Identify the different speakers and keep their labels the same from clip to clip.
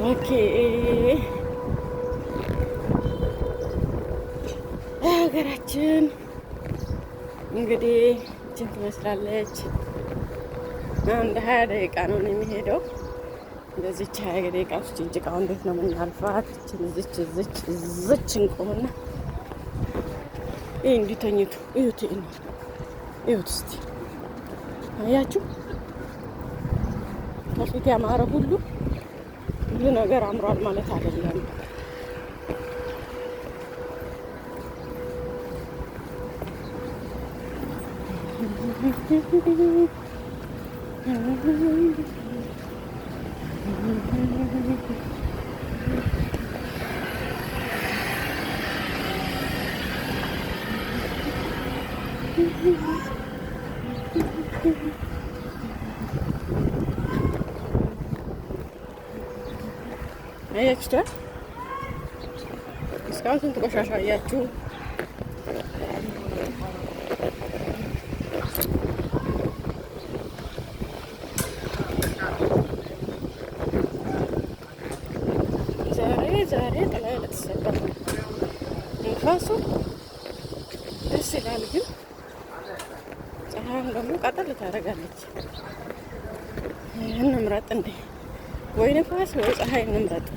Speaker 1: ኦኬ ሀገራችን እንግዲህ እችን ትመስላለች። አንድ 20 ደቂቃ ነው የሚሄደው። እንደዚች 20 ደቂቃ ውስጥ ጭቃው እንዴት ነው የምናልፋት? እችን እዝች እንቆምና ይህ እንዲተኝቱ እዩት፣ እዩት እስቲ አያችሁ። ከፊት ያማረ ሁሉ ነገር አምሯል ማለት አይደለም። አያችሁ እስካሁን ስንት ቆሻሻ አያችሁ። ዛሬ ጥላ ለተሰበረ ንፋሱ ደስ ይላል፣ ግን ፀሐይም ደግሞ ቃጠል ታደርጋለች። እንምረጥ እንዴ? ወይ ንፋስ ወይ ፀሐይ እንምረጥ።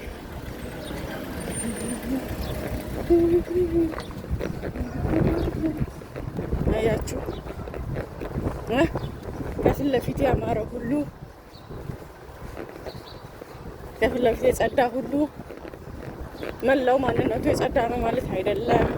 Speaker 1: አያችሁ ከፊት ለፊት ያማረ ሁሉ ከፊት ለፊት የጸዳ ሁሉ መላው ማንነቱ የጸዳ ነው ማለት አይደለም።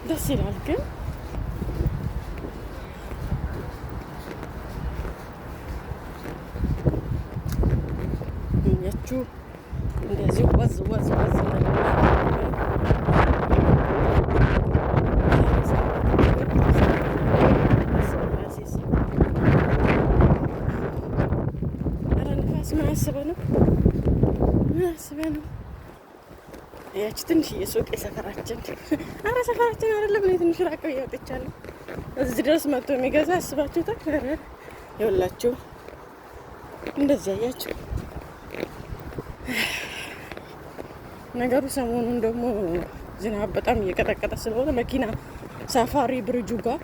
Speaker 1: ደስ ይላል ግን እኛችሁ እንደዚህ ወዝ ምን አስበህ ነው? ያቺ ትንሽዬ ሱቅ የሰፈራችን አረ ሰፈራችን አይደለም፣ እኔ ትንሽ ራቅ ብዬ ወጥቻለሁ። እዚህ ድረስ መጥቶ የሚገዛ አስባችሁታል? አረ ይኸውላችሁ እንደዚህ አያችሁ። ነገሩ ሰሞኑን ደግሞ ዝናብ በጣም እየቀጠቀጠ ስለሆነ መኪና ሳፋሪ ብርጁ ጋር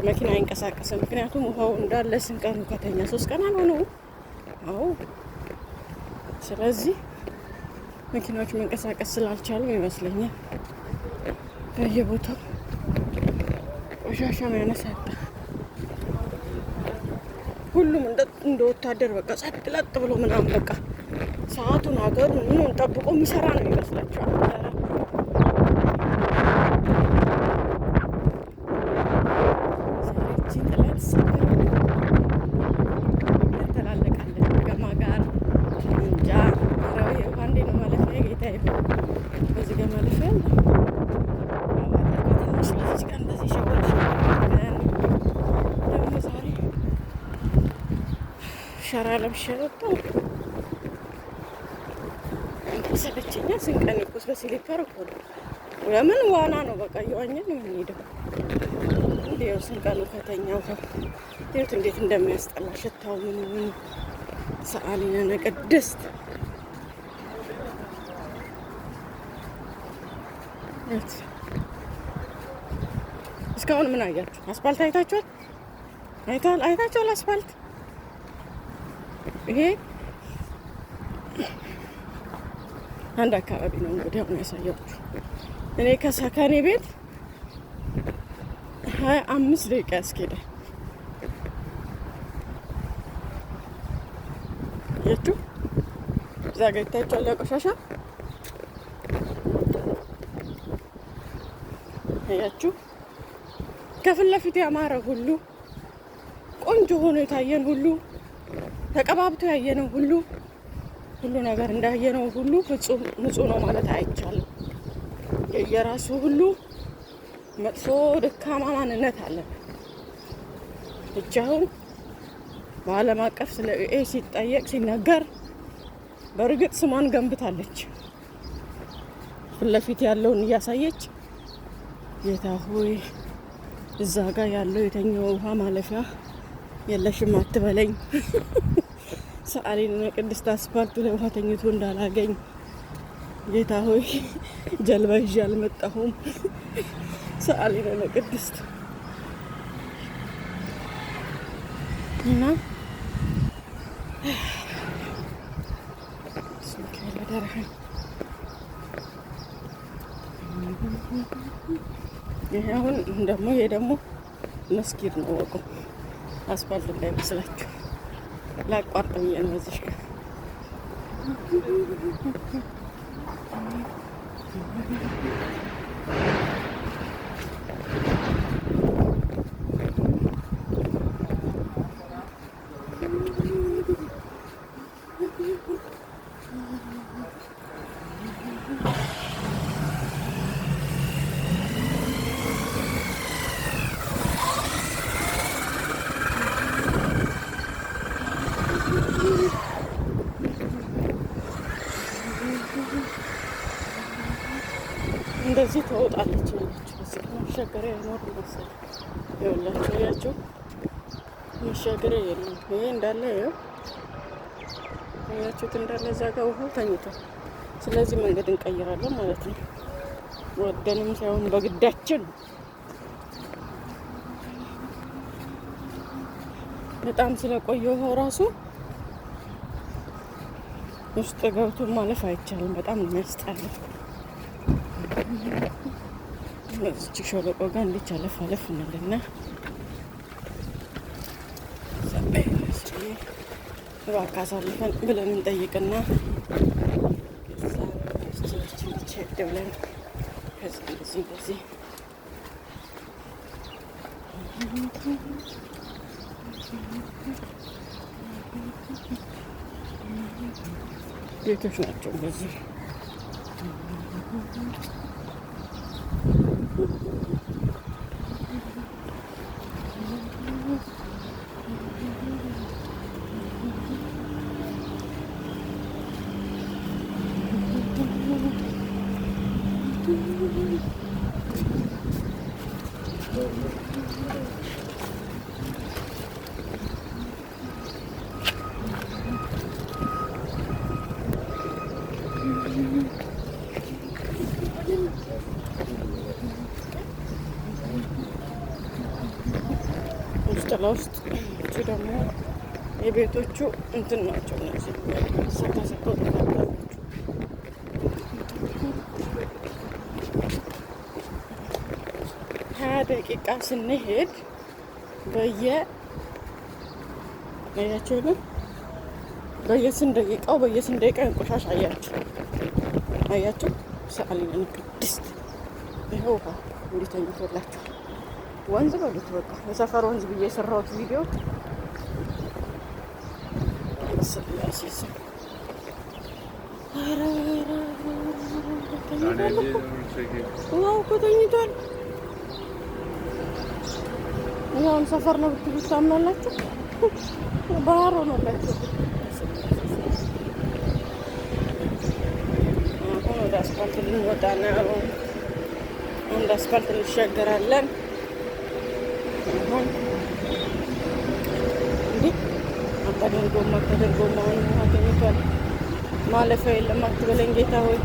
Speaker 1: መኪና አይንቀሳቀስም። ምክንያቱም ውሃው እንዳለ ስንቀኑ ከተኛ 3 ቀን አልሆነው። አዎ ስለዚህ መኪናዎች መንቀሳቀስ ስላልቻሉ ይመስለኛል በየቦታው ቆሻሻ ያነሳል። ሁሉም እንደ ወታደር በቃ ጸጥ ለጥ ብሎ ምናምን በቃ ሰዓቱን ሀገሩን ምኑን ጠብቆ የሚሰራ ነው ይመስላችኋል? ሸራ ለብሼ ወጣሁ። ሰለቸኛ ስንቀን ይቁስ በሲሊፐር እኮ ነው። ለምን ዋና ነው በቃ እየዋኘን ነው የምንሄደው። እንዲያው ስንቀኑ ከተኛው ይኸውት እንዴት እንደሚያስጠላ ሽታው ምን ሰአሊነ ቅድስት እስካሁን ምን አያችሁ? አስፋልት አይታችኋል? አይታችኋል አስፋልት? ይሄ አንድ አካባቢ ነው እንግዲህ አሁን ያሳያችሁ። እኔ ከሰከኔ ቤት 25 ደቂቃ ያስኬዳል። ያችሁ እዛ ጋር ይታያችኋል ቆሻሻ ያችሁ ከፊት ለፊት ያማረ ሁሉ ቆንጆ ሆኖ የታየን ሁሉ ተቀባብቶ ያየነው ሁሉ ሁሉ ነገር እንዳየነው ሁሉ ፍጹም ንጹህ ነው ማለት አይቻልም። የየራሱ ሁሉ መጥፎ ደካማ ማንነት አለ። ብቻውን በዓለም አቀፍ ስለ ዩኤ ሲጠየቅ ሲነገር በእርግጥ ስሟን ገንብታለች። ፊት ለፊት ያለውን እያሳየች ጌታ ሆይ እዛ ጋር ያለው የተኛው ውሃ ማለፊያ የለሽም አትበለኝ። ሰአሊነ ቅድስት አስፋልቱ ላይ ውሃ ተኝቶ እንዳላገኝ ጌታ ሆይ ጀልባ ይዤ አልመጣሁም። ሰአሊነ ቅድስት እና ይሄ አሁን ደግሞ ይሄ ደግሞ መስጊድ ነው። ወቁ አስፋልት እንዳይመስላችሁ ላቋርጥ ብዬ ነው እዚህ ጋር እንደዚህ ተወጣለች ያለችው እዚህ መሻገሪያ አይኖርም መሰለኝ። ይኸውላችሁ ያችሁ መሻገሪያ የለም። ይሄ እንዳለ ይኸው ያችሁት እንዳለ እዛ ጋር ውሃው ተኝቷል። ስለዚህ መንገድ እንቀይራለን ማለት ነው። ወደንም ሳይሆን በግዳችን። በጣም ስለቆየ ውሃው ራሱ ውስጥ ገብቶ ማለፍ አይቻልም። በጣም ነው የሚያስጠላው። እዚች ሸለቆ ጋር እንዴት አለፍ አለፍ እንልና እባክህ አሳልፈን ብለን እንጠይቅና ሄድ ብለን በዚህ ቤቶች ናቸው በዚህ ውስጥ ለውስጥ እቺ ደግሞ የቤቶቹ እንትን ናቸው። እነዚህ ሰካሰኮ ተፈጠሩ 20 ደቂቃ ስንሄድ አያችሁልን? በየስንት ደቂቃው በየስንት ደቂቃ እንቆሻሽ አያችሁ። ሰአሊነ ቅድስት ይኸው ውሃ እንዲህ ተኝቶላችሁ ወንዝ በሉት በቃ የሰፈር ወንዝ ብዬ የሰራሁት ቪዲዮ ስላሴስ ዋው እኮ ተኝቷል። ያውን ሰፈር ነው ብትሉ ታምናላችሁ? ባህር ሆኖላችሁ። አሁን ወደ አስፋልት ልንወጣ ነው። አንድ አስፋልት እንሻገራለን። አሁን እንዲህ አታደርጎማ አሁን ውሃ ተኝቷል። ማለፊያ የለም አትበለኝ ጌታ ሆይ።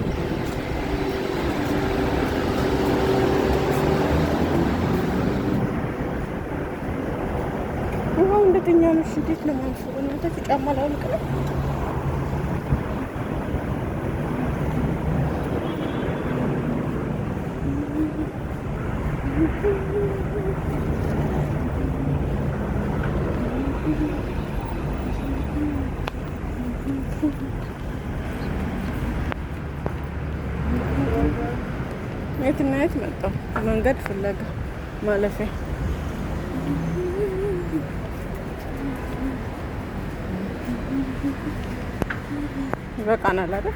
Speaker 1: ውሃው እንደተኛ ነው። እንዴት ነው ማንፈው? እናንተ ጫማ ላውልቅ ነው። የትና የት መጣሁ? መንገድ ፍለጋ ማለፊያ ይበቃናል አይደል?